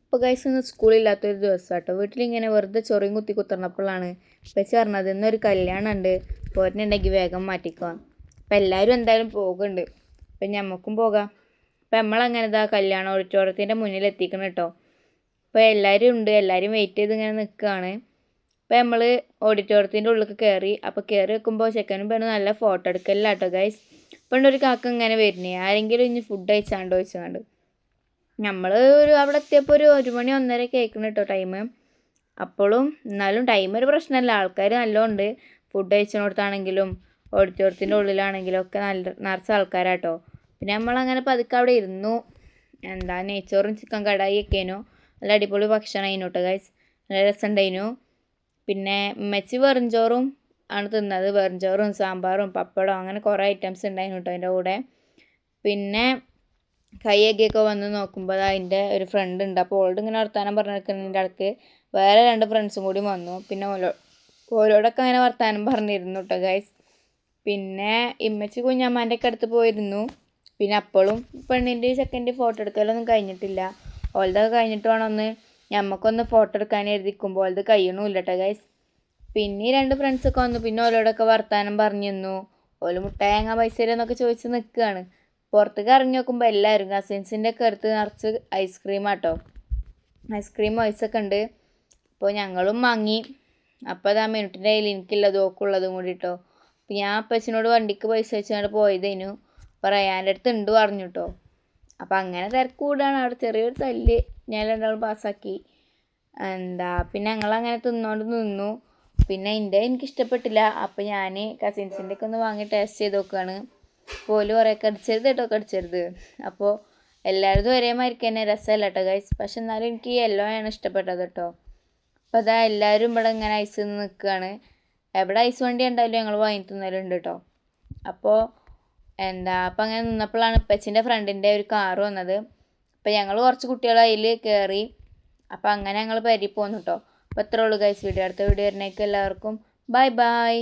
ഇപ്പോൾ ഗൈസ് ഇന്ന് സ്കൂളില്ലാത്തൊരു ദിവസം കേട്ടോ. വീട്ടിലിങ്ങനെ വെറുതെ ചൊറിയും കുത്തി കുത്തിർന്നപ്പോഴാണ് ഉപ്പച്ചി പറഞ്ഞത് ഇന്നൊരു കല്യാണം ഉണ്ട്, പോരുന്നുണ്ടെങ്കിൽ വേഗം മാറ്റിക്കുക. അപ്പം എല്ലാവരും എന്തായാലും പോകുന്നുണ്ട്, അപ്പം ഞമ്മക്കും പോകാം. അപ്പം നമ്മളങ്ങനെ ഇതാ കല്യാണ ഓഡിറ്റോറിയത്തിൻ്റെ മുന്നിൽ എത്തിക്കണം കേട്ടോ. അപ്പോൾ എല്ലാവരും ഉണ്ട്, എല്ലാവരും വെയിറ്റ് ചെയ്ത് ഇങ്ങനെ നിൽക്കുകയാണ്. അപ്പോൾ നമ്മൾ ഓഡിറ്റോറിയത്തിൻ്റെ ഉള്ളിൽ കയറി. അപ്പോൾ കയറി വെക്കുമ്പോൾ ചെക്കനും പെണ്ണും നല്ല ഫോട്ടോ എടുക്കലില്ല കേട്ടോ ഗൈസ്. പെണ്ണൊരു കാക്ക ഇങ്ങനെ വരുന്നേ, ആരെങ്കിലും ഇനി ഫുഡ് കഴിച്ചാണ്ടോ വെച്ചാണ്ട്. നമ്മൾ അവിടെ എത്തിയപ്പോൾ ഒരു 1 മണി 1:30 കേൾക്കണം കേട്ടോ ടൈം. അപ്പോഴും എന്നാലും ടൈം ഒരു പ്രശ്നമല്ല, ആൾക്കാർ നല്ലോണ്ട്. ഫുഡ് കഴിച്ചിടത്താണെങ്കിലും ഓഡിറ്റോറിയത്തിൻ്റെ ഉള്ളിലാണെങ്കിലും ഒക്കെ നിറച്ച ആൾക്കാരാട്ടോ. പിന്നെ നമ്മളങ്ങനെ പതുക്കെ അവിടെ ഇരുന്നു. നെയ്ച്ചോറും ചിക്കൻ കടായി ഒക്കെയായിരുന്നു. നല്ല അടിപൊളി ഭക്ഷണം ആയിരുന്നു കേട്ടോ ഗൈസ്, നല്ല രസമുണ്ടായിരുന്നു. പിന്നെ ഉമ്മച്ചി വെറുംചോറും ആണ് തിന്നത്. വെറുംചോറും സാമ്പാറും പപ്പടം അങ്ങനെ കുറേ ഐറ്റംസ് ഉണ്ടായിരുന്നു കേട്ടോ അതിൻ്റെ കൂടെ. പിന്നെ കൈയൊക്കെയൊക്കെ വന്ന് നോക്കുമ്പോൾ അതിൻ്റെ ഒരു ഫ്രണ്ട് ഉണ്ട്. അപ്പോൾ ഓൾഡ് ഇങ്ങനെ വർത്താനം പറഞ്ഞു നിൽക്കുന്നതിൻ്റെ ഇടയ്ക്ക് വേറെ 2 ഫ്രണ്ട്സും കൂടി വന്നു. പിന്നെ ഓരോടൊക്കെ അങ്ങനെ വർത്താനം പറഞ്ഞിരുന്നു കേട്ടോ ഗൈസ്. പിന്നെ ഇമ്മച്ചി കുഞ്ഞമ്മാൻ്റെ ഒക്കെ അടുത്ത് പോയിരുന്നു. പിന്നെ അപ്പോഴും പെണ്ണിൻ്റെ ചെക്കൻ്റെ ഫോട്ടോ എടുക്കലൊന്നും കഴിഞ്ഞിട്ടില്ല. ഓൾതൊക്കെ കഴിഞ്ഞിട്ട് വേണം ഞമ്മക്കൊന്ന് ഫോട്ടോ എടുക്കാൻ എഴുതിക്കുമ്പോൾ ഓൾത് കഴിയണമില്ല കേട്ടോ ഗൈസ്. പിന്നെ 2 ഫ്രണ്ട്സൊക്കെ വന്നു. പിന്നെ ഓരോടൊക്കെ വർത്താനം പറഞ്ഞു തന്നു. ഓല് മുട്ടായങ്ങ പൈസ എന്നൊക്കെ ചോദിച്ച് നിൽക്കുകയാണ്. പുറത്തേക്ക് ഇറങ്ങി നോക്കുമ്പോൾ എല്ലാവരും കസിൻസിൻ്റെ ഒക്കെ അടുത്ത് നിറച്ച് ഐസ്ക്രീമാട്ടോ. ഐസ്ക്രീം ഐസൊക്കെ ഉണ്ട്. അപ്പോൾ ഞങ്ങളും വാങ്ങി. അപ്പോൾ അതാ മിനിറ്റിൻ്റെ കയ്യിൽ എനിക്കുള്ളതും ഓക്കുള്ളതും കൂടി കേട്ടോ. അപ്പോൾ ഞാൻ അപ്പച്ചനോട് വണ്ടിക്ക് പൈസ വെച്ചുകൊണ്ട് പോയതേനു. അപ്പോൾ റയാൻ്റെ അടുത്ത് ഉണ്ട് പറഞ്ഞു കേട്ടോ. അപ്പോൾ അങ്ങനെ തിരക്ക് കൂടാണ് അവിടെ. ചെറിയൊരു തല്ല് ഞാൻ 2 പാസ്സാക്കി. പിന്നെ ഞങ്ങളങ്ങനെ തിന്നുകൊണ്ട് നിന്നു. പിന്നെ എനിക്കിഷ്ടപ്പെട്ടില്ല. അപ്പോൾ ഞാൻ കസിൻസിൻ്റെ ഒക്കെ ഒന്ന് വാങ്ങി ടേസ്റ്റ് ചെയ്ത് നോക്കുകയാണ്. പോലും കുറേ കടിച്ചരുത് കേട്ടോ, കടിച്ചരുത്. അപ്പോൾ എല്ലാവരും ഒരേ മാതിരിക്ക് തന്നെ രസമല്ല കേട്ടോ ഗൈസ്. പക്ഷെ എന്നാലും എനിക്ക് യെല്ലോ ആണ് ഇഷ്ടപ്പെട്ടത് കേട്ടോ. അപ്പോൾ അതാ എല്ലാവരും ഇവിടെ ഇങ്ങനെ ഐസ് നിന്ന് നിൽക്കുകയാണ്. എവിടെ ഐസ് വണ്ടി ഉണ്ടായാലും ഞങ്ങൾ വാങ്ങി തിന്നലുണ്ട് കേട്ടോ. അപ്പോൾ അപ്പം അങ്ങനെ നിന്നപ്പോഴാണ് ഇപ്പച്ചിൻ്റെ ഫ്രണ്ടിൻ്റെ ഒരു കാറ് വന്നത്. അപ്പോൾ ഞങ്ങൾ കുറച്ച് കുട്ടികൾ അതിൽ കയറി. അപ്പോൾ അങ്ങനെ ഞങ്ങൾ പരിയിൽ പോന്നു കേട്ടോ. അപ്പോൾ അത്രേ ഉള്ളൂ ഗൈസ് വീഡിയോ. അടുത്ത വീഡിയോ വരുന്നേക്ക് എല്ലാവർക്കും ബൈ ബൈ.